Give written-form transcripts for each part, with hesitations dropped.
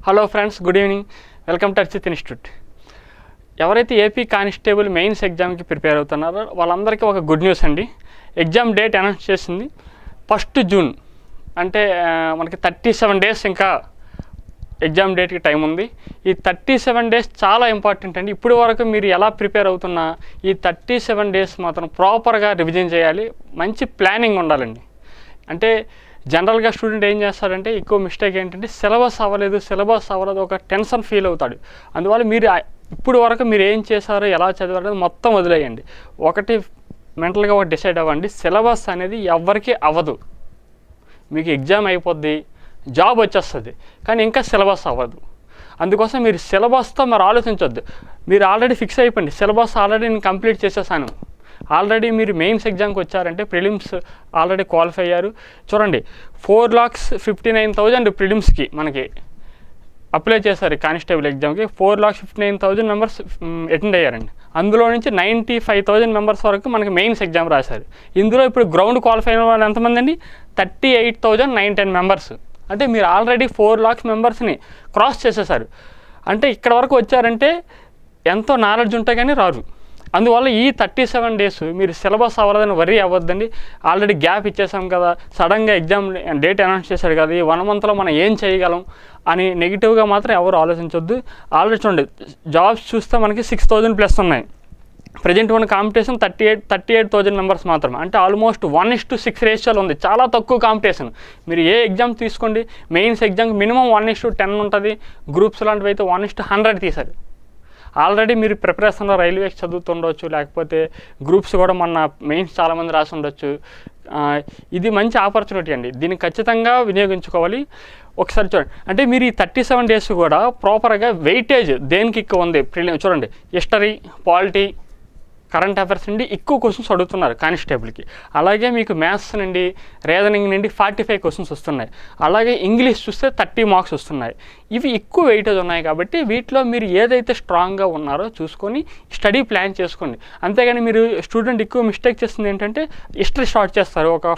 Hello friends, good evening. Welcome to Archit institute. ఎవరైతే AP constable mains ఎగ్జామ్కి prepare అవుతున్నారో వాళ్ళందరికీ ఒక గుడ్ న్యూస్ అండి. ఎగ్జామ్ డేట్ అనౌన్స్ చేసింది 1 జూన్. అంటే మనకి 37 డేస్ ఇంకా ఎగ్జామ్ డేట్కి టైం ఉంది. ఈ 37 డేస్ చాలా ఇంపార్టెంట్ అండి. ఇప్పుడు వరకు మీరు ఎలా ప్రిపేర్ అవుతున్నా ఈ 37 డేస్ మాత్రం ప్రాపర్గా రివిజన్ చేయాలి. మంచి ప్లానింగ్ ఉండాలండి. అంటే జనరల్గా స్టూడెంట్ ఏం చేస్తాడంటే ఎక్కువ మిస్టేక్ ఏంటంటే సిలబస్ అవ్వలేదు ఒక టెన్షన్ ఫీల్ అవుతాడు. అందువల్ల మీరు ఇప్పుడు వరకు మీరు ఏం చేశారో ఎలా చదివారో మొత్తం వదిలేయండి. ఒకటి మెంటల్గా ఒకటి డిసైడ్ అవ్వండి, సిలబస్ అనేది ఎవరికి అవ్వదు. మీకు ఎగ్జామ్ అయిపోద్ది, జాబ్ వచ్చేస్తుంది, కానీ ఇంకా సిలబస్ అవ్వదు. అందుకోసం మీరు సిలబస్తో మరి ఆలోచించొద్దు. మీరు ఆల్రెడీ ఫిక్స్ అయిపోయింది, సిలబస్ ఆల్రెడీ నేను కంప్లీట్ చేసేసాను. ఆల్రెడీ మీరు మెయిన్స్ ఎగ్జామ్కి వచ్చారంటే ప్రిలిమ్స్ ఆల్రెడీ క్వాలిఫై అయ్యారు. చూడండి, 4,59,000 ప్రిలిమ్స్కి మనకి అప్లై చేశారు. కానిస్టేబుల్ ఎగ్జామ్కి 4,59,000 మెంబర్స్ అటెండ్ అయ్యారండి. అందులో నుంచి 95,000 మెంబర్స్ వరకు మనకి మెయిన్స్ ఎగ్జామ్ రాశారు. ఇందులో ఇప్పుడు గ్రౌండ్ క్వాలిఫై అయిన వాళ్ళు ఎంతమంది అండి? 38,910 మెంబర్స్. అంటే మీరు ఆల్రెడీ 4 lakhs మెంబర్స్ని క్రాస్ చేసేసారు. అంటే ఇక్కడ వరకు వచ్చారంటే ఎంతో నాలెడ్జ్ ఉంటే కానీ రారు. అందువల్ల ఈ 37 డేస్ మీరు సిలబస్ అవ్వలేదని వరీ అవ్వద్దండి. ఆల్రెడీ గ్యాప్ ఇచ్చేసాం కదా, సడన్గా ఎగ్జామ్ డేట్ అనౌన్స్ చేశాడు కదా, ఈ 1 monthలో మనం ఏం చేయగలం అని నెగిటివ్గా మాత్రం ఎవరు ఆలోచించొద్దు. ఆల్రెడీ చూడండి, జాబ్స్ చూస్తే మనకి 6,000+ ఉన్నాయి. ప్రజెంట్ ఉన్న కాంపిటీషన్ 38,000 మెంబర్స్ మాత్రమే. అంటే ఆల్మోస్ట్ 1:6 రేషియోలో ఉంది. చాలా తక్కువ కాంపిటీషన్. మీరు ఏ ఎగ్జామ్ తీసుకోండి, మెయిన్స్ ఎగ్జామ్కి మినిమం 1:10 ఉంటుంది. గ్రూప్స్ లాంటివి అయితే 1:100 తీశారు. ఆల్రెడీ మీరు ప్రిపరేషన్లో రైల్వేకి చదువుతుండొచ్చు, లేకపోతే గ్రూప్స్ కూడా మొన్న మెయిన్స్ చాలామంది రాసి ఉండొచ్చు. ఇది మంచి ఆపర్చునిటీ అండి, దీన్ని ఖచ్చితంగా వినియోగించుకోవాలి. ఒకసారి చూడండి, అంటే మీరు ఈ 37 డేస్ కూడా ప్రాపర్గా వెయిటేజ్ దేనికి ఎక్కువ ఉంది చూడండి. హిస్టరీ, పాలిటీ, కరెంట్ అఫైర్స్ నుండి ఎక్కువ క్వశ్చన్స్ అడుగుతున్నారు కానిస్టేబుల్కి. అలాగే మీకు మ్యాథ్స్ నుండి, రీజనింగ్ నుండి 45 క్వశ్చన్స్ వస్తున్నాయి. అలాగే ఇంగ్లీష్ చూస్తే 30 మార్క్స్ వస్తున్నాయి. ఇవి ఎక్కువ వెయిటేజ్ ఉన్నాయి కాబట్టి వీటిలో మీరు ఏదైతే స్ట్రాంగ్గా ఉన్నారో చూసుకొని స్టడీ ప్లాన్ చేసుకోండి. అంతేగాని మీరు స్టూడెంట్ ఎక్కువ మిస్టేక్ చేస్తుంది ఏంటంటే హిస్టరీ స్టార్ట్ చేస్తారు, ఒక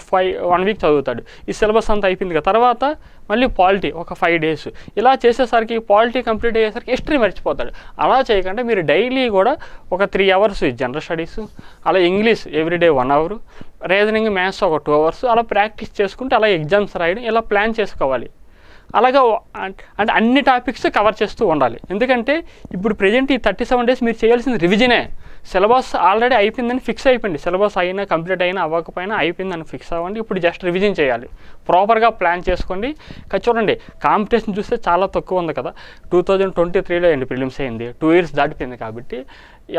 1 week చదువుతాడు, ఈ సిలబస్ అంతా అయిపోయింది కదా, తర్వాత మళ్ళీ పాలిటీ ఒక 5 days, ఇలా చేసేసరికి పాలిటీ కంప్లీట్ అయ్యేసరికి హిస్టరీ మర్చిపోతాడు. అలా చేయకుండా మీరు డైలీ కూడా ఒక 3 hours జనరల్ స్టడీస్, అలా English everyday 1 hour, reasoning, maths ఒక 2 hours అలా ప్రాక్టీస్ చేసుకుంటే అలా ఎగ్జామ్స్ రాయడం ఇలా ప్లాన్ చేసుకోవాలి. అలాగే అంటే అన్ని టాపిక్స్ కవర్ చేస్తూ ఉండాలి. ఎందుకంటే ఇప్పుడు ప్రజెంట్ ఈ 37 డేస్ మీరు చేయాల్సింది రివిజనే. సిలబస్ ఆల్రెడీ అయిపోయిందని ఫిక్స్ అయిపోయింది. సిలబస్ అయినా కంప్లీట్ అయినా అవ్వకపోయినా అయిపోయిందని ఫిక్స్ అవ్వండి. ఇప్పుడు జస్ట్ రివిజన్ చేయాలి. ప్రాపర్గా ప్లాన్ చేసుకోండి. చూడండి, కాంపిటీషన్ చూస్తే చాలా తక్కువ ఉంది కదా. 2023లో అండి ప్రిలిమ్స్ అయింది. 2 years దాటిపోయింది. కాబట్టి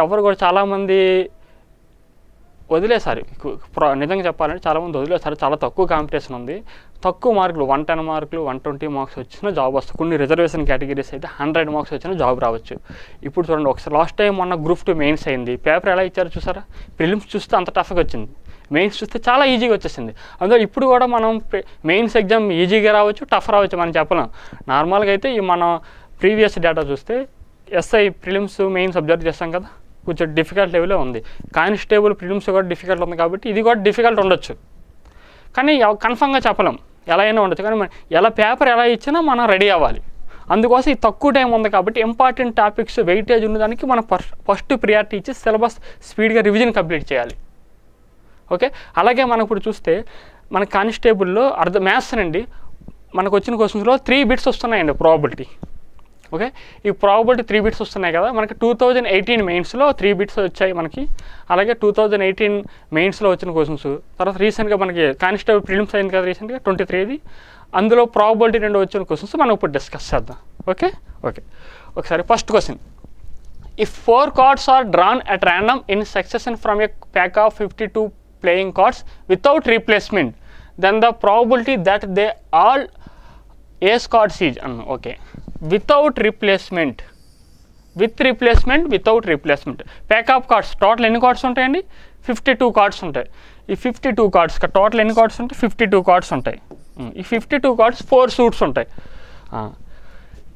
ఎవరు కూడా చాలామంది వదిలేసారు. నిజంగా చెప్పాలంటే చాలామంది వదిలేసారు. చాలా తక్కువ కాంపిటీషన్ ఉంది. తక్కువ మార్కులు 110 మార్కులు 120 మార్క్స్ వచ్చినా జాబ్ వస్తుంది. కొన్ని రిజర్వేషన్ కేటగిరీస్ అయితే 100 మార్క్స్ వచ్చినా జాబ్ రావచ్చు. ఇప్పుడు చూడండి, ఒకసారి లాస్ట్ టైం మొన్న Group 2 మెయిన్స్ అయింది. పేపర్ ఎలా ఇచ్చారో చూసారా? ప్రిలిమ్స్ చూస్తే అంత టఫ్గా వచ్చింది, మెయిన్స్ చూస్తే చాలా ఈజీగా వచ్చేసింది. అందులో ఇప్పుడు కూడా మనం మెయిన్స్ ఎగ్జామ్ ఈజీగా రావచ్చు, టఫ్ రావచ్చు, మనం చెప్పలేం. నార్మల్గా అయితే ఈ మన ప్రీవియస్ డేటా చూస్తే ఎస్ఐ ప్రిలిమ్స్ మెయిన్స్ అబ్జర్వ్ చేస్తాం కదా, కొంచెం డిఫికల్ట్ లెవెల్లో ఉంది. కానిస్టేబుల్ ప్రిలిమ్స్ కూడా డిఫికల్ట్ ఉంది కాబట్టి ఇది కూడా డిఫికల్ట్ ఉండొచ్చు. కానీ కన్ఫర్మ్గా చెప్పలేం, ఎలా అయినా ఉండొచ్చు. కానీ ఎలా పేపర్ ఎలా ఇచ్చినా మనం రెడీ అవ్వాలి. అందుకోసం ఈ తక్కువ టైం ఉంది కాబట్టి ఇంపార్టెంట్ టాపిక్స్ వెయిటేజ్ ఉన్నదానికి మనం ఫస్ట్ ప్రియారిటీ ఇచ్చి సిలబస్ స్పీడ్గా రివిజన్ కంప్లీట్ చేయాలి. ఓకే. అలాగే మనం ఇప్పుడు చూస్తే మన కానిస్టేబుల్లో మ్యాథ్స్ నుండి మనకు వచ్చిన క్వశ్చన్స్లో 3 bits వస్తున్నాయండి ప్రాబబిలిటీ. ఓకే, ఈ ప్రాబబిలిటీ 3 bits వస్తున్నాయి కదా. మనకి 2018 మెయిన్స్లో 3 bits వచ్చాయి మనకి. అలాగే 2018 మెయిన్స్లో వచ్చిన క్వశ్చన్స్, తర్వాత రీసెంట్గా మనకి కానిస్టేబుల్ ప్రిలిమ్స్ అయింది కదా రీసెంట్గా 23ది, అందులో ప్రాబబిలిటీ 2 వచ్చిన క్వశ్చన్స్ మనం ఇప్పుడు డిస్కస్ చేద్దాం. ఓకే. ఒకసారి first question. If 4 cards are drawn at random in succession from a pack of 52 playing cards without replacement, then the probability that they all ace cards is okay. Without replacement, with replacement, without replacement. Pack of cards total ఎన్ని cards ఉంటాయండి? 52 cards ఉంటాయి. ఈ 52 cards total ఎన్ని cards ఉంటాయి? 52 cards ఉంటాయి. ఈ 52 cards 4 suits ఉంటాయి.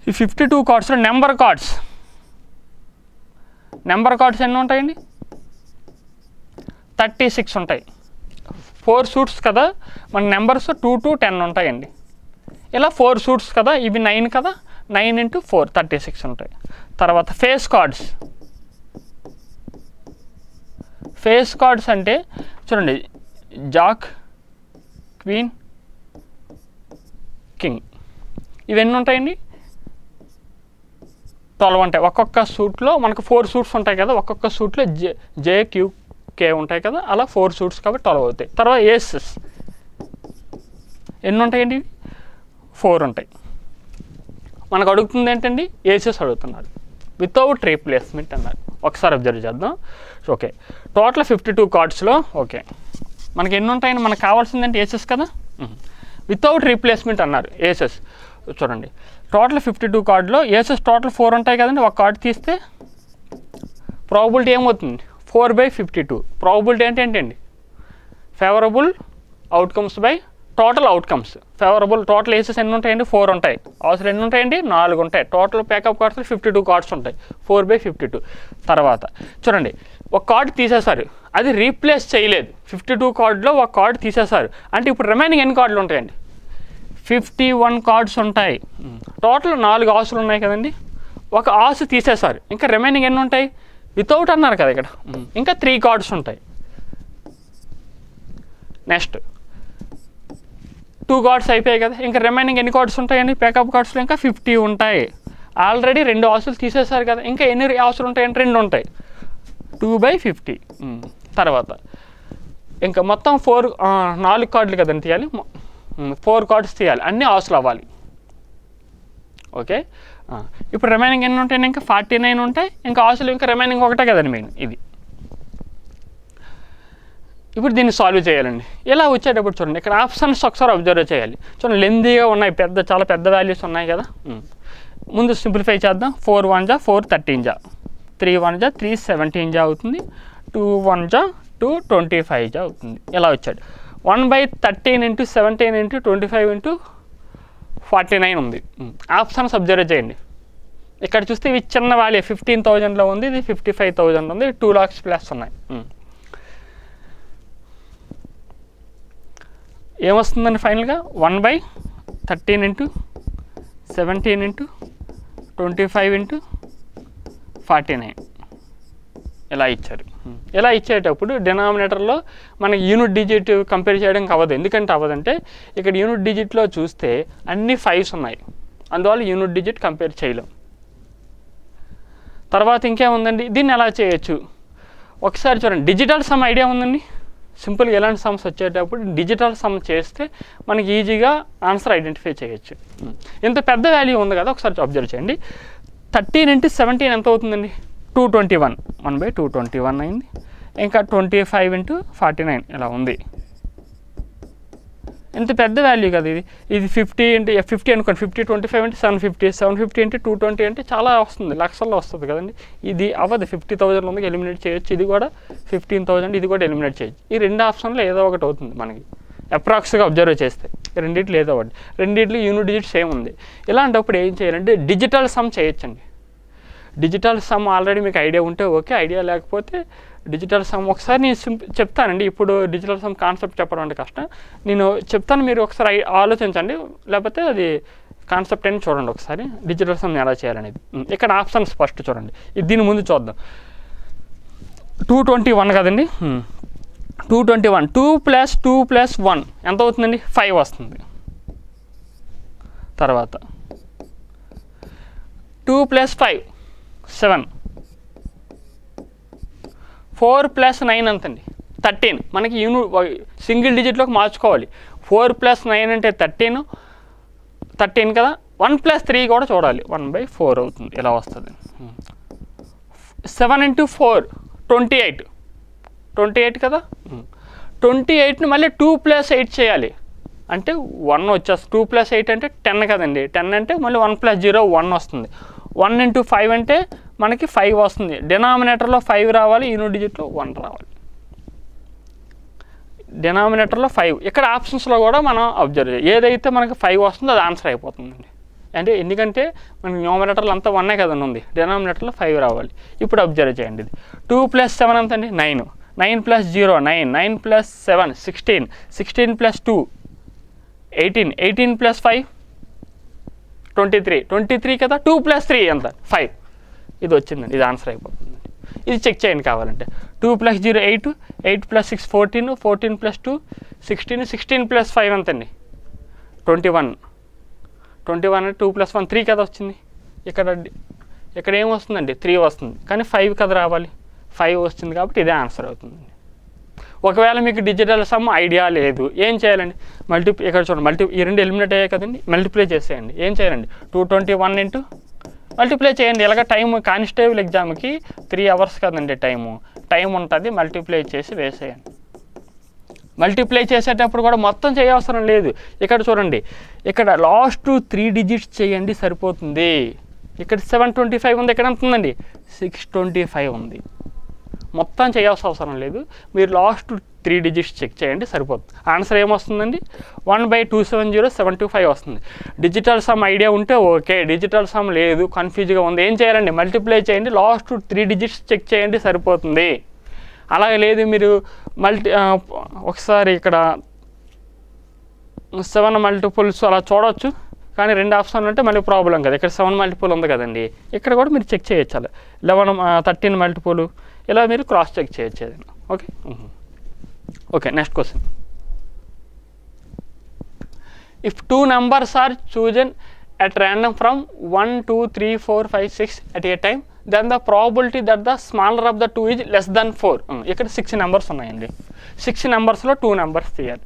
ఈ 52 cardsలో నెంబర్ కార్డ్స్ ఎన్ని ఉంటాయండి? 36 ఉంటాయి. 4 suits కదా, మన నెంబర్స్ 2 to 10 ఉంటాయండి. ఇలా 4 suits కదా, ఇవి 9 కదా, 9 × 4 36 ఉంటాయి. తర్వాత ఫేస్ కార్డ్స్ అంటే చూడండి, జాక్, క్వీన్, కింగ్, ఇవన్నీ ఉంటాయండి. 12 ఉంటాయి. ఒక్కొక్క సూట్లో మనకు 4 సూట్స్ ఉంటాయి కదా, ఒక్కొక్క సూట్లో జే క్యూ కే ఉంటాయి కదా, అలా 4 సూట్స్ కాబట్టి 12 అవుతాయి. తర్వాత ఏసెస్ ఎన్ని ఉంటాయండి? 4 ఉంటాయి. మనకు అడుగుతుంది ఏంటండి? ఏసెస్ అడుగుతున్నారు. వితౌట్ రీప్లేస్మెంట్ అన్నారు. ఒకసారి అబ్జర్వ్ చేద్దాం. ఓకే, టోటల్ 52 కార్డ్స్లో ఓకే మనకి ఎన్ని ఉంటాయని మనకు కావాల్సిందంటే ఏసెస్ కదా. వితౌట్ రీప్లేస్మెంట్ అన్నారు. ఏసెస్ చూడండి, టోటల్ 52 కార్డులో ఏసెస్ టోటల్ 4 ఉంటాయి కదండి. ఒక కార్డు తీస్తే ప్రాబబిలిటీ ఏమవుతుంది? 4/52. ప్రాబబిలిటీ అంటే ఏంటండి? Favourable outcomes by total outcomes. Favourable total aces ఎన్ని ఉంటాయండి? 4 ఉంటాయి. అవసరం ఎన్ని ఉంటాయండి? 4 ఉంటాయి. టోటల్ ప్యాకప్ కార్డ్స్లో 52 కార్డ్స్ ఉంటాయి. 4/52. తర్వాత చూడండి, ఒక కార్డు తీసేశారు, అది రీప్లేస్ చేయలేదు. 52 కార్డులో ఒక కార్డు తీసేశారు అంటే ఇప్పుడు రిమైనింగ్ ఎన్ని కార్డులు ఉంటాయండి? 51 కార్డ్స్ ఉంటాయి. టోటల్ 4 ఆసులు ఉన్నాయి కదండి. ఒక ఆసు తీసేశారు, ఇంకా రిమైనింగ్ ఎన్ని ఉంటాయి? వితౌట్ అన్నారు కదా ఇక్కడ, ఇంకా 3 కార్డ్స్ ఉంటాయి. నెక్స్ట్ 2 కార్డ్స్ అయిపోయాయి కదా, ఇంకా రిమైనింగ్ ఎన్ని కార్డ్స్ ఉంటాయండి? ప్యాకప్ కార్డ్స్లో ఇంకా 50 ఉంటాయి. ఆల్రెడీ 2 ఆసులు తీసేశారు కదా, ఇంకా ఎన్ని ఆసులు ఉంటాయంటే 2 ఉంటాయి. 2/50. తర్వాత ఇంకా మొత్తం 4 కార్డులు కదండి తీయాలి. 4 కార్డ్స్ తీయాలి, అన్నీ ఆసులు అవ్వాలి. ఓకే, ఇప్పుడు రిమైనింగ్ ఎన్ని ఉంటాయండి? ఇంకా 49 ఉంటాయి. ఇంకా ఆసులు ఇంకా రిమైనింగ్ ఒకటే కదండి మెయిన్ ఇది. ఇప్పుడు దీన్ని సాల్వ్ చేయాలండి. ఇలా వచ్చేటప్పుడు చూడండి, ఇక్కడ ఆప్షన్స్ ఒకసారి అబ్జర్వ్ చేయాలి. చూడండి, లెందీగా ఉన్నాయి, చాలా పెద్ద వాల్యూస్ ఉన్నాయి కదా. ముందు సింప్లిఫై చేద్దాం. 4 1 జా 4 13 జా, 3 1 జా 3 17 జా అవుతుంది. 2 1 జా 2 25 జా అవుతుంది. ఇలా వచ్చాడు. 1/13 × 17 × 25 × 49 ఉంది. ఆప్షన్స్ అబ్జర్వ్ చేయండి. ఇక్కడ చూస్తే ఇవి చిన్న వాల్యూ 15,000లో ఉంది, ఇది 55,000 ఉంది, 2 lakhs ప్లస్ ఉన్నాయి. ఏమొస్తుందండి ఫైనల్గా? 1/13 × 17 × 25 × 49 ఇలా ఇచ్చారు. ఇలా ఇచ్చేటప్పుడు డినామినేటర్లో మనకి యూనిట్ డిజిట్ కంపేర్ చేయడానికి అవ్వదు. ఎందుకంటే అవ్వదంటే ఇక్కడ యూనిట్ డిజిట్లో చూస్తే అన్ని 5s ఉన్నాయి, అందువల్ల యూనిట్ డిజిట్ కంపేర్ చేయలేం. తర్వాత ఇంకేముందండి, దీన్ని ఎలా చేయొచ్చు ఒకసారి చూడండి. డిజిటల్ సమ్ ఐడియా ఉందండి. సింపుల్గా ఎలాంటి సమ్స్ వచ్చేటప్పుడు డిజిటల్ సమ్ చేస్తే మనకి ఈజీగా ఆన్సర్ ఐడెంటిఫై చేయొచ్చు. ఇంత పెద్ద వాల్యూ ఉంది కదా, ఒకసారి అబ్జర్వ్ చేయండి. 13 × 17 ఎంత అవుతుందండి? 221. 1/221 అయింది. ఇంకా 25 × 49 ఇలా ఉంది. ఇంత పెద్ద వాల్యూ కదా ఇది. ఇది 50 అనుకోండి. 50 25 అంటే 750. 750 × 220 అంటే చాలా వస్తుంది, లక్షల్లో వస్తుంది కదండి. ఇది అవ్వదు. 50,000 ఉంది, ఎలిమినేట్ చేయొచ్చు. ఇది కూడా 15,000, ఇది కూడా ఎలిమినేట్ చేయొచ్చు. ఈ 2 ఆప్షన్లో ఏదో ఒకటి అవుతుంది మనకి అప్రాక్స్గా అబ్జర్వ్ చేస్తే. రెండిట్లు ఏదో ఒకటి, రెండిట్లు యూనిట్ డిజిట్ సేమ్ ఉంది. ఇలాంటప్పుడు ఏం చేయాలంటే డిజిటల్ సమ్ చేయొచ్చండి. డిజిటల్ సమ్ ఆల్రెడీ మీకు ఐడియా ఉంటే ఓకే, ఐడియా లేకపోతే డిజిటల్ సమ్ ఒకసారి నేను చెప్తానండి. ఇప్పుడు డిజిటల్ సమ్ కాన్సెప్ట్ చెప్పడం అంటే కష్టం, నేను చెప్తాను, మీరు ఒకసారి ఆలోచించండి. లేకపోతే అది కాన్సెప్ట్ అని చూడండి ఒకసారి, డిజిటల్ సమ్ ఎలా చేయాలనేది. ఇక్కడ ఆప్షన్స్ ఫస్ట్ చూడండి, దీని ముందు చూద్దాం. 221 కదండి. 221. 2 + 2 + 1 ఎంత అవుతుందండి? 5 వస్తుంది. తర్వాత 2 + 5 7. 4 + 9 ఎంతండి? 13. మనకి సింగిల్ డిజిట్లోకి మార్చుకోవాలి. 4 + 9 అంటే 13 కదా. 1 + 3 కూడా చూడాలి. 1/4 అవుతుంది. ఇలా వస్తుంది. 7 × 4 28. 28 కదా. 28ని మళ్ళీ 2 + 8 చేయాలి అంటే 1 వచ్చేస్తుంది. 2 + 8 అంటే 10 కదండి. 10 అంటే మళ్ళీ 1 + 0 1 వస్తుంది. 1 × 5 అంటే మనకి 5 వస్తుంది. డినామినేటర్లో 5 రావాలి, యూనిట్ డిజిట్లో 1 రావాలి. డినామినేటర్లో 5. ఇక్కడ ఆప్షన్స్లో కూడా మనం అబ్జర్వ్ చేయాలి. ఏదైతే మనకి 5 వస్తుందో అది ఆన్సర్ అయిపోతుందండి. అంటే ఎందుకంటే మనకి న్యూమరేటర్లో అంతా 1 కదండి ఉంది, డినామినేటర్లో 5 రావాలి. ఇప్పుడు అబ్జర్వ్ చేయండి. ఇది 2 + 7 ఎంతండి? 9. 9 + 0 9. 9 + 7 16. 16 + 2 18. 18 + 5 23 కదా, 2 + 3 ఎంత 5, ఇది వచ్చిందండి, ఇది ఆన్సర్ అయిపోతుంది. ఇది చెక్ చేయండి కావాలంటే. 2 + 0 8, 8 + 6 14, 14 + 2 16, 16 + 5 ఎంతండి 21, 21 2 + 1 3 కదా వచ్చింది. ఇక్కడ ఏమొస్తుందండి 3 వస్తుంది, కానీ 5 కదా రావాలి, 5 వస్తుంది కాబట్టి ఇదే ఆన్సర్ అవుతుందండి. ఒకవేళ మీకు డిజిటల్ సమ్ ఐడియా లేదు, ఏం చేయాలండి, ఇక్కడ చూడండి ఈ రెండు ఎలిమినేట్ అయ్యాయి కదండి, మల్టిప్లై చేసేయండి. ఏం చేయాలండి 221 ఇంటూ మల్టిప్లై చేయండి. ఇలాగ టైం కానిస్టేబుల్ ఎగ్జామ్కి 3 అవర్స్ కదండి టైం ఉంటుంది, మల్టిప్లై చేసి వేసేయండి. మల్టిప్లై చేసేటప్పుడు కూడా మొత్తం చేయవసరం లేదు. ఇక్కడ చూడండి, ఇక్కడ లాస్ట్ 3 డిజిట్స్ చేయండి సరిపోతుంది. ఇక్కడ 725 ఉంది, ఇక్కడ ఎంత ఉందండి 625 ఉంది. మొత్తం చేయాల్సిన అవసరం లేదు, మీరు లాస్ట్ 3 డిజిట్స్ చెక్ చేయండి సరిపోతుంది. ఆన్సర్ ఏమొస్తుందండి 1/270,725 వస్తుంది. డిజిటల్ సమ్ ఐడియా ఉంటే ఓకే, డిజిటల్ సమ్ లేదు కన్ఫ్యూజ్గా ఉంది, ఏం చేయాలండి మల్టిప్లై చేయండి, లాస్ట్ 3 డిజిట్స్ చెక్ చేయండి సరిపోతుంది. అలాగే లేదు మీరు ఒకసారి ఇక్కడ 7 మల్టిపుల్స్ అలా చూడవచ్చు, కానీ 2 ఆప్షన్లు అంటే మళ్ళీ ప్రాబ్లం కదా. ఇక్కడ 7 మల్టిపుల్ ఉంది కదండి, ఇక్కడ కూడా మీరు చెక్ చేయొచ్చు. అలా 13 మల్టిపుల్ ఇలా మీరు క్రాస్ చెక్ చేయొచ్చు. Okay okay, next question. If 2 numbers are chosen at random from 1, 2, 3, 4, 5, 6 at a time, then the probability that the smaller of the 2 is less than 4. ఇక్కడ 6 numbers ఉన్నాయండి, 6 numbersలో 2 numbers తీయాలి.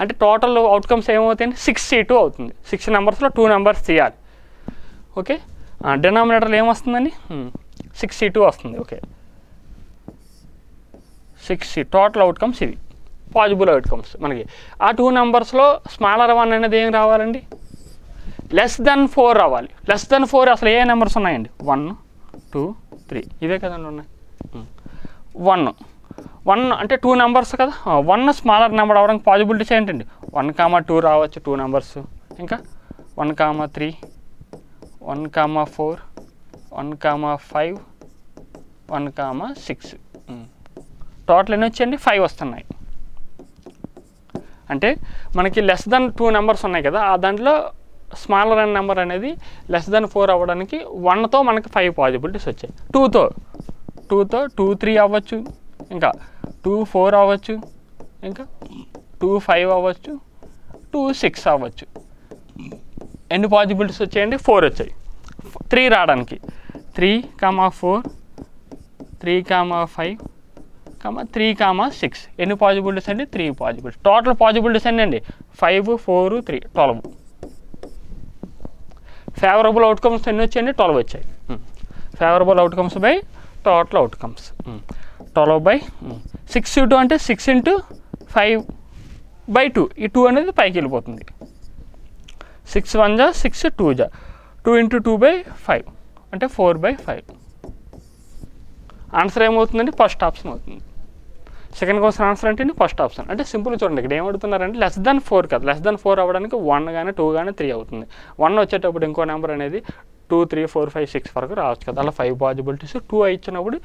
అంటే total outcomes ఏమవుతాయండి 6C2 అవుతుంది. 6 numbersలో 2 numbers తీయాలి. Okay, డినామినేటర్లో ఏమొస్తుందండి 6C2 వస్తుంది. Okay, 6C total outcomes ఇవి possible outcomes. మనకి ఆ 2 numbers స్మాలర్ 1 అనేది ఏం రావాలండి లెస్ దెన్ 4 రావాలి. లెస్ దెన్ 4 అసలు ఏ నెంబర్స్ ఉన్నాయండి 1, 2, 3 ఇవే కదండి ఉన్నాయి. 1 అంటే 2 numbers కదా, 1 స్మాలర్ నెంబర్ అవడానికి పాజిబిలిటీస్ ఏంటండి 1, 2 రావచ్చు 2 numbers, ఇంకా 1, 3, 1, 4, 1, 5, 1, 6 టోటల్ ఎన్ని వచ్చాయండి 5 వస్తున్నాయి. అంటే మనకి లెస్ దెన్ 2 numbers ఉన్నాయి కదా, ఆ దాంట్లో స్మాలర్ నెంబర్ అనేది లెస్ దెన్ 4 అవ్వడానికి 1తో మనకి 5 పాజిబిలిటీస్ వచ్చాయి. 2తో 2, 3 అవ్వచ్చు, ఇంకా 2, 4 అవ్వచ్చు, ఇంకా 2, 5 అవ్వచ్చు, 2, 6 అవ్వచ్చు. ఎన్ని పాజిబిలిటీస్ వచ్చాయండి 4 వచ్చాయి. 3 రావడానికి 3, 4, 3, 5, 3, 6 ఎన్ని పాజిబిలిటీస్ అండి 3 పాజిబిలిటీస్. టోటల్ పాజిబిలిటీస్ ఎన్ని అండి 5, 4, 3 12. ఫేవరబుల్ అవుట్కమ్స్ ఎన్ని వచ్చాయండి 12 వచ్చాయి. Favourable outcomes by total outcomes 12/6. అంటే 6 × 5/2. ఈ 2 అనేది పైకి వెళ్ళిపోతుంది. 6 1 జా 6 2 జా 2 × 2/5 అంటే 4/5. ఆన్సర్ ఏమవుతుందండి ఫస్ట్ ఆప్షన్ అవుతుంది. సెకండ్ క్వశ్చన్ ఆన్సర్ అంటే ఫస్ట్ ఆప్షన్. అంటే సింపుల్ చూడండి, ఇక్కడ ఏమడుతున్నారంటే లెస్ దెన్ 4 కదా, లెస్ దెన్ 4 అవ్వడానికి 1 కానీ 2 కానీ 3 అవుతుంది. 1 వచ్చేటప్పుడు ఇంకో నెంబర్ అనేది 2, 3, 4, 5, 6 వరకు రావచ్చు కదా. అలా 5 పాజిబిలిటీస్. 2 ఇచ్చినప్పుడు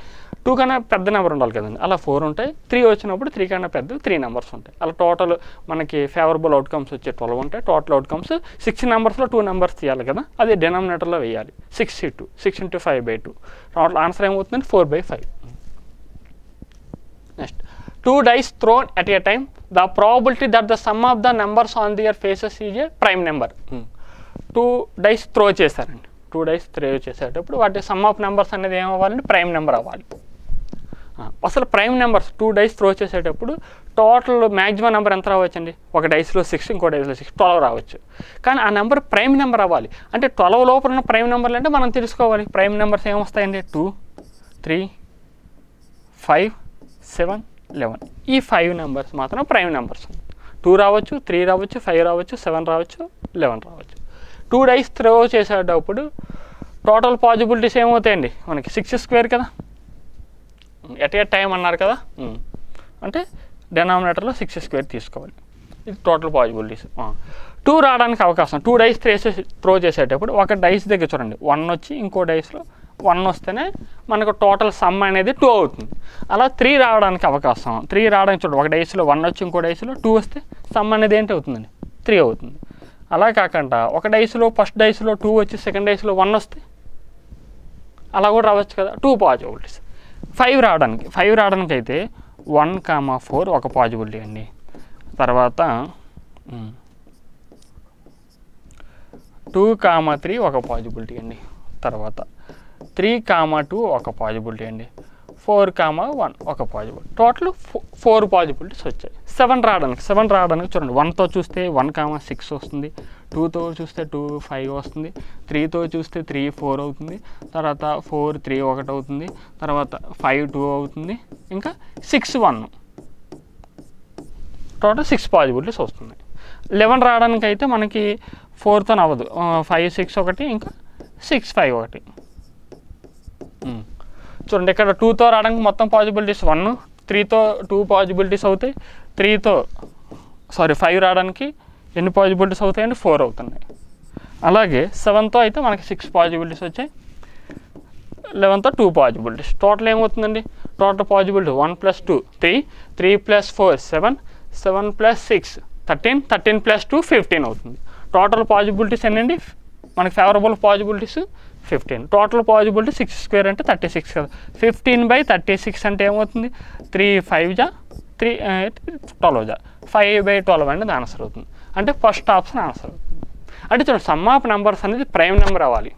2 కన్నా పెద్ద నెంబర్ ఉండాలి కదండి, అలా 4 ఉంటాయి. 3 వచ్చినప్పుడు 3 కన్నా పెద్ద 3 numbers ఉంటాయి. అలా టోటల్ మనకి ఫేవరబుల్ అవుట్కమ్స్ వచ్చే 12 ఉంటాయి. టోటల్ అవుట్కమ్స్ 6 numbers 2 numbers తీయాలి కదా, అది డినామినేటర్లో వేయాలి. 6C2 6 × 5/2. టోటల్ ఆన్సర్ ఏమవుతుందండి 4/5. Next 2 dice thrown at a time, the probability that the sum of the numbers on their faces is a prime number. 2 dice throw చేశారండి. 2 dice throw చేసేటప్పుడు వాటి some of numbers అనేది ఏమవ్వాలండి prime number అవ్వాలి. అసలు prime numbers 2 dice throw చేసేటప్పుడు total maximum number ఎంత రావచ్చండి, ఒక డైస్లో 6, ఇంకో డైస్లో 6, 12 రావచ్చు. కానీ ఆ నెంబర్ ప్రైమ్ నెంబర్ అవ్వాలి. అంటే 12 లోపల ఉన్న ప్రైమ్ నెంబర్లు అంటే మనం తెలుసుకోవాలి. ప్రైమ్ నెంబర్స్ ఏమొస్తాయండి 2, 3, 5, 7, 11. ఈ 5 నెంబర్స్ మాత్రం ప్రైమ్ నెంబర్స్. 2 రావచ్చు, 3 రావచ్చు, 5 రావచ్చు, 7 రావచ్చు, 11 రావచ్చు. 2 dice త్రో చేసేటప్పుడు టోటల్ పాజిబిలిటీస్ ఏమవుతాయండి మనకి 6² కదా, ఎట్ ఏ టైం అన్నారు కదా, అంటే డినామినేటర్లో 6² తీసుకోవాలి. ఇది టోటల్ పాజిబిలిటీస్. 2 రావడానికి అవకాశం. 2 dice త్రో చేసేటప్పుడు ఒక డైస్ దగ్గర చూడండి 1 వచ్చి ఇంకో డైస్లో 1 వస్తేనే మనకు టోటల్ సమ్ అనేది 2 అవుతుంది. అలా 3 రావడానికి అవకాశం. 3 రావడానికి చూడండి ఒక డైస్లో 1 వచ్చి ఇంకో డైస్లో 2 వస్తే సమ్ అనేది ఏంటి అవుతుందండి 3 అవుతుంది. అలా కాకుండా ఒక డైస్లో ఫస్ట్ డైస్లో 2 వచ్చి సెకండ్ డైస్లో 1 వస్తే అలా కూడా రావచ్చు కదా, 2 పాజిబిలిటీస్. 5 రావడానికి అయితే 1,4 ఒక పాజిబిలిటీ అండి. తర్వాత 2,3 ఒక పాజిబిలిటీ అండి. తర్వాత 3,2 ఒక పాజిబిలిటీ అండి. 4,1 ఒక పాజిబిలిటీ. టోటల్ 4 పాజిబిలిటీస్ వచ్చాయి. 7 రావడానికి చూడండి, 1తో చూస్తే 1,6 వస్తుంది, 2తో చూస్తే 2, 5 వస్తుంది, 3తో చూస్తే 3, 4 అవుతుంది, తర్వాత 4, 3 1 అవుతుంది, తర్వాత 5, 2 అవుతుంది, ఇంకా 6, 1. టోటల్ 6 పాజిబిలిటీస్ వస్తుంది. 11 రావడానికి అయితే మనకి 4తో అవ్వదు, 5, 6 ఒకటి, ఇంకా 6, 5 ఒకటి. చూడండి ఇక్కడ 2తో రావడానికి మొత్తం పాజిబిలిటీస్ 1, 3తో 2 పాజిబిలిటీస్ అవుతాయి, 5 రావడానికి ఎన్ని పాజిబిలిటీస్ అవుతాయండి, 4 అవుతున్నాయి. అలాగే 7తో అయితే మనకి 6 పాజిబిలిటీస్ వచ్చాయి, 11తో 2 పాజిబిలిటీస్. టోటల్ ఏమవుతుందండి, టోటల్ పాజిబిలిటీ 1 + 2 3, 3 + 4 7, 7 + 6 13, 13 + 2 15 అవుతుంది. టోటల్ పాజిబిలిటీస్ ఎన్నండి మనకి, ఫేవరబుల్ పాజిబిలిటీస్ 15. టోటల్ పాజిబిలిటీ 6² అంటే 36 కదా. 15/36 అంటే ఏమవుతుంది, 3 5 3 12 5/12 అంటే ఆన్సర్ అవుతుంది. అంటే ఫస్ట్ ఆప్షన్ ఆన్సర్ అవుతుంది. అంటే చూడండి, సమ్ ఆఫ్ నెంబర్స్ అనేది ప్రైమ్ నెంబర్ అవ్వాలి.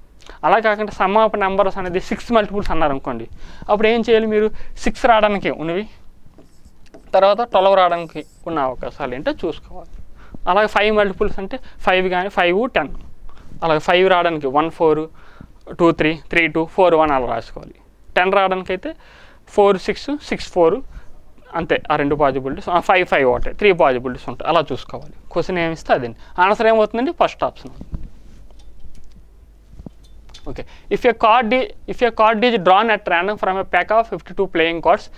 అలా కాకుండా సమ్ ఆఫ్ నెంబర్స్ అనేది 6 మల్టిపుల్స్ అన్నారు అనుకోండి, అప్పుడు ఏం చేయాలి మీరు, 6 రావడానికి ఉన్నవి, తర్వాత 12 రావడానికి ఉన్న అవకాశాలు ఏంటో చూసుకోవాలి. అలాగే 5 మల్టిపుల్స్ అంటే 5 కానీ 5, 10. అలాగే 5 రావడానికి 1 4 2 3 3 2 4 1 అలా రాసుకోవాలి. 10 రావడానికి అయితే 4 6 6 4 అంతే, ఆ 2 పాజిబిలిటీస్. 5 5 ఒకటి, 3 పాజిబిలిటీస్ ఉంటాయి. అలా చూసుకోవాలి. క్వశ్చన్ ఏమిస్తే అదండి ఆన్సర్ ఏమవుతుందండి, ఫస్ట్ ఆప్షన్ అవుతుంది. Okay, if a card is drawn at random from a pack of 52 playing cards,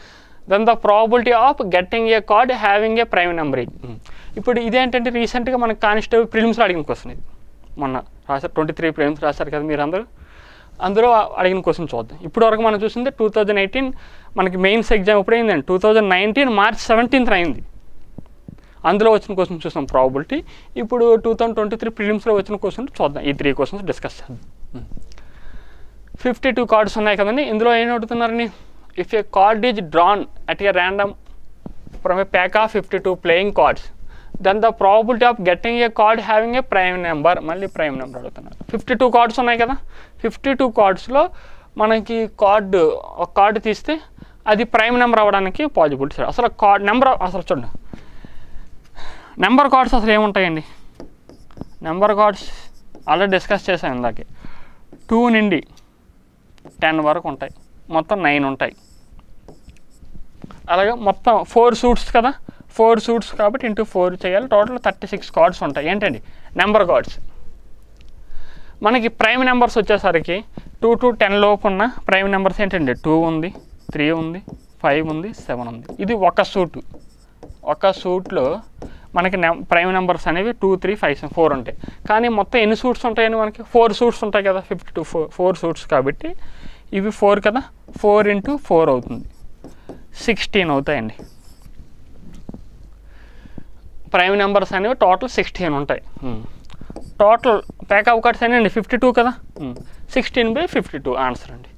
then the probability of getting a card having a prime number. ఇప్పుడు ఇదేంటంటే రీసెంట్గా మనకు కానిస్టేబుల్ ప్రిలిమ్స్లో అడిగిన క్వశ్చన్ ఇది. మొన్న రాశారు 23 ప్రిలిమ్స్ రాశారు కదా మీరు అందరూ, అందులో అడిగిన క్వశ్చన్ చూద్దాం. ఇప్పుడు వరకు మనం చూసింది 2018 మనకి మెయిన్స్ ఎగ్జామ్ ఎప్పుడు అయిందండి, 2019 March 17th అయింది. అందులో వచ్చిన క్వశ్చన్ చూసాం ప్రాబిలిటీ. ఇప్పుడు 2023 ప్రిలిమ్స్లో వచ్చిన క్వశ్చన్ చూద్దాం. ఈ 3 క్వశ్చన్స్ డిస్కస్ చేద్దాం. 52 కార్డ్స్ ఉన్నాయి కదండి, ఇందులో ఏం అడుగుతున్నారని, if a card is drawn at a random from a pack of 52 playing cards, then the probability of getting a card having a prime number. మళ్ళీ ప్రైమ్ నెంబర్ అడుగుతున్నారు. 52 కార్డ్స్ ఉన్నాయి కదా, 52 కార్డ్స్లో మనకి ఒక కార్డు తీస్తే అది ప్రైమ్ నెంబర్ అవ్వడానికి possibility. అసలు కార్డ్ నెంబర్ అసలు చూడండి, నెంబర్ కార్డ్స్ అసలు ఏముంటాయండి, నెంబర్ కార్డ్స్ ఆల్రెడీ డిస్కస్ చేసాం ఇందాకే. 2 నుండి 10 వరకు ఉంటాయి, మొత్తం 9 ఉంటాయి. అలాగే మొత్తం 4 సూట్స్ కదా, 4 సూట్స్ కాబట్టి ఇంటూ 4 చేయాలి. టోటల్ 36 కార్డ్స్ ఉంటాయి. ఏంటండి, నెంబర్ కార్డ్స్. మనకి ప్రైమ్ నెంబర్స్ వచ్చేసరికి 2 to 10 లోపు ఉన్న ప్రైమ్ నెంబర్స్ ఏంటండి, 2 ఉంది, 3 ఉంది, 5 ఉంది, 7 ఉంది. ఇది ఒక సూట్లో మనకి ప్రైమ్ నెంబర్స్ అనేవి 2 3 5 4 ఉంటాయి. కానీ మొత్తం ఎన్ని సూట్స్ ఉంటాయని మనకి 4 సూట్స్ ఉంటాయి కదా, 52 4 సూట్స్ కాబట్టి ఇవి 4 కదా, 4 × 4 అవుతుంది, 16 అవుతాయండి. ప్రైమ్ నెంబర్స్ అనేవి టోటల్ 16 ఉంటాయి. టోటల్ ప్యాక్ ఆఫ్ కార్డ్స్ అండి 52 కదా, 16/52 ఆన్సర్ అండి.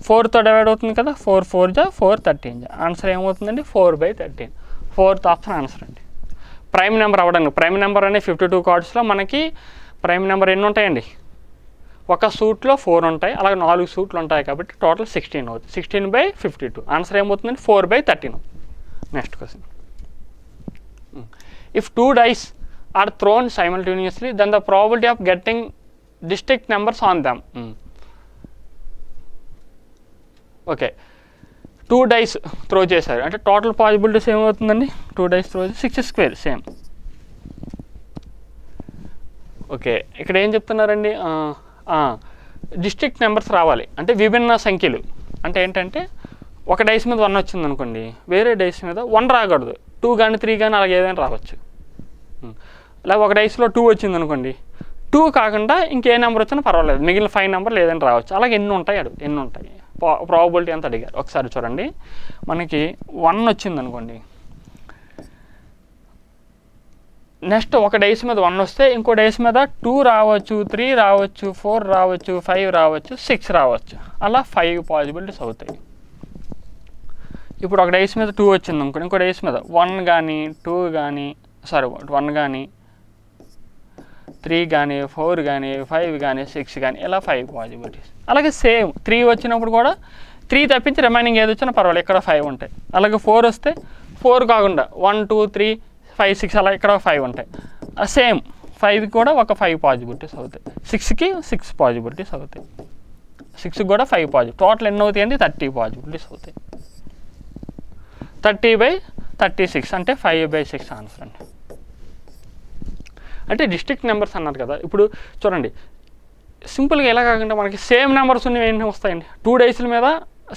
4తో డివైడ్ అవుతుంది కదా, 4 4 4 13 ఆన్సర్ ఏమవుతుందండి, 4/13. 4th ఆప్షన్ ఆన్సర్ అండి. ప్రైమ్ నెంబర్ అవ్వడానికి, ప్రైమ్ నెంబర్ అనే 52 కార్డ్స్లో మనకి ప్రైమ్ నెంబర్ ఎన్ని ఉంటాయండి, ఒక సూట్లో 4 ఉంటాయి, అలాగే 4 సూట్లు ఉంటాయి కాబట్టి టోటల్ 16 అవుతుంది. 16/52 ఆన్సర్ ఏమవుతుందండి, 4/13 అవుతుంది. Next question, if 2 dice are thrown simultaneously, then the probability of getting distinct numbers on them. Okay, 2 dice throw చేశారు అంటే టోటల్ పాజిబిలిటీస్ ఏమవుతుందండి, 2 dice త్రో 6² సేమ్. ఓకే, ఇక్కడ ఏం చెప్తున్నారండి, డిస్ట్రిక్ట్ నెంబర్స్ రావాలి అంటే విభిన్న సంఖ్యలు. అంటే ఏంటంటే ఒక డైస్ మీద 1 వచ్చింది అనుకోండి, వేరే డైస్ మీద 1 రాకూడదు, 2 కానీ 3 కానీ అలాగే ఏదైనా రావచ్చు. అలాగే ఒక డైస్లో 2 వచ్చింది అనుకోండి, 2 కాకుండా ఇంకే నెంబర్ వచ్చినా పర్వాలేదు, మిగిలిన 5 నెంబర్లు ఏదైనా రావచ్చు. అలాగే ఎన్ని ఉంటాయి ఎన్ని ఉంటాయి, ప్రాబిలిటీ ఎంత అడిగారు ఒకసారి చూడండి. మనకి 1 వచ్చింది అనుకోండి, నెక్స్ట్ ఒక డేస్ మీద 1 వస్తే ఇంకో డేస్ మీద 2 రావచ్చు, 3 రావచ్చు, 4 రావచ్చు, 5 రావచ్చు, 6 రావచ్చు. అలా 5 పాసిబిలిటీస్ అవుతాయి. ఇప్పుడు ఒక డేస్ మీద 2 వచ్చింది అనుకోండి, ఇంకో డేస్ మీద 1 కానీ 2 కానీ 1 కానీ 3 కానీ 4 కానీ 5 కానీ 6 కానీ ఇలా 5 పాసిబిలిటీస్. అలాగే సేమ్ 3 వచ్చినప్పుడు కూడా 3 తప్పించి రిమైనింగ్ ఏది వచ్చినా పర్వాలేదు, ఇక్కడ 5 ఉంటాయి. అలాగే 4 వస్తే 4 కాకుండా 1 2 3 5 6 అలా ఇక్కడ 5 ఉంటాయి. సేమ్ 5 కూడా ఒక 5 పాసిబిలిటీస్ అవుతాయి. 6కి 6 పాసిబిలిటీస్ అవుతాయి. 6కి కూడా 5 పాజిబిలిటీ. టోటల్ ఎన్ని అవుతాయి అంటే 30 పాసిబిలిటీస్ అవుతాయి. 30/36 అంటే 5/6 ఆన్సర్ అండి. అంటే డిస్ట్రిక్ట్ నెంబర్స్ అన్నారు కదా, ఇప్పుడు చూడండి సింపుల్గా ఎలా కాకుండా మనకి సేమ్ నెంబర్స్ ఉన్నవి ఏంటి వస్తాయండి. 2 డేస్ల మీద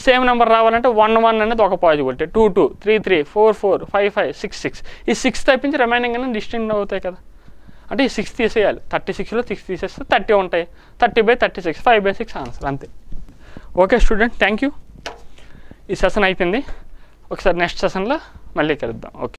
సేమ్ నెంబర్ రావాలంటే 1 1 అనేది ఒక పాసిబిలిటీ, 2 2 3 3 4 4 5 5 6 6 ఈ 6 తప్పించి రిమైనింగ్ అనేది డిస్టింక్ట్ అవుతాయి కదా. అంటే ఈ 6 తీసేయాలి, 36లో 6 తీసేస్తే 30 ఉంటాయి. 30/36 5/6 ఆన్సర్ అంతే. Okay student, thank you. ఈ సెషన్ అయిపోయింది. ఒకసారి నెక్స్ట్ సెషన్లో మళ్ళీ కలుద్దాం. ఓకే.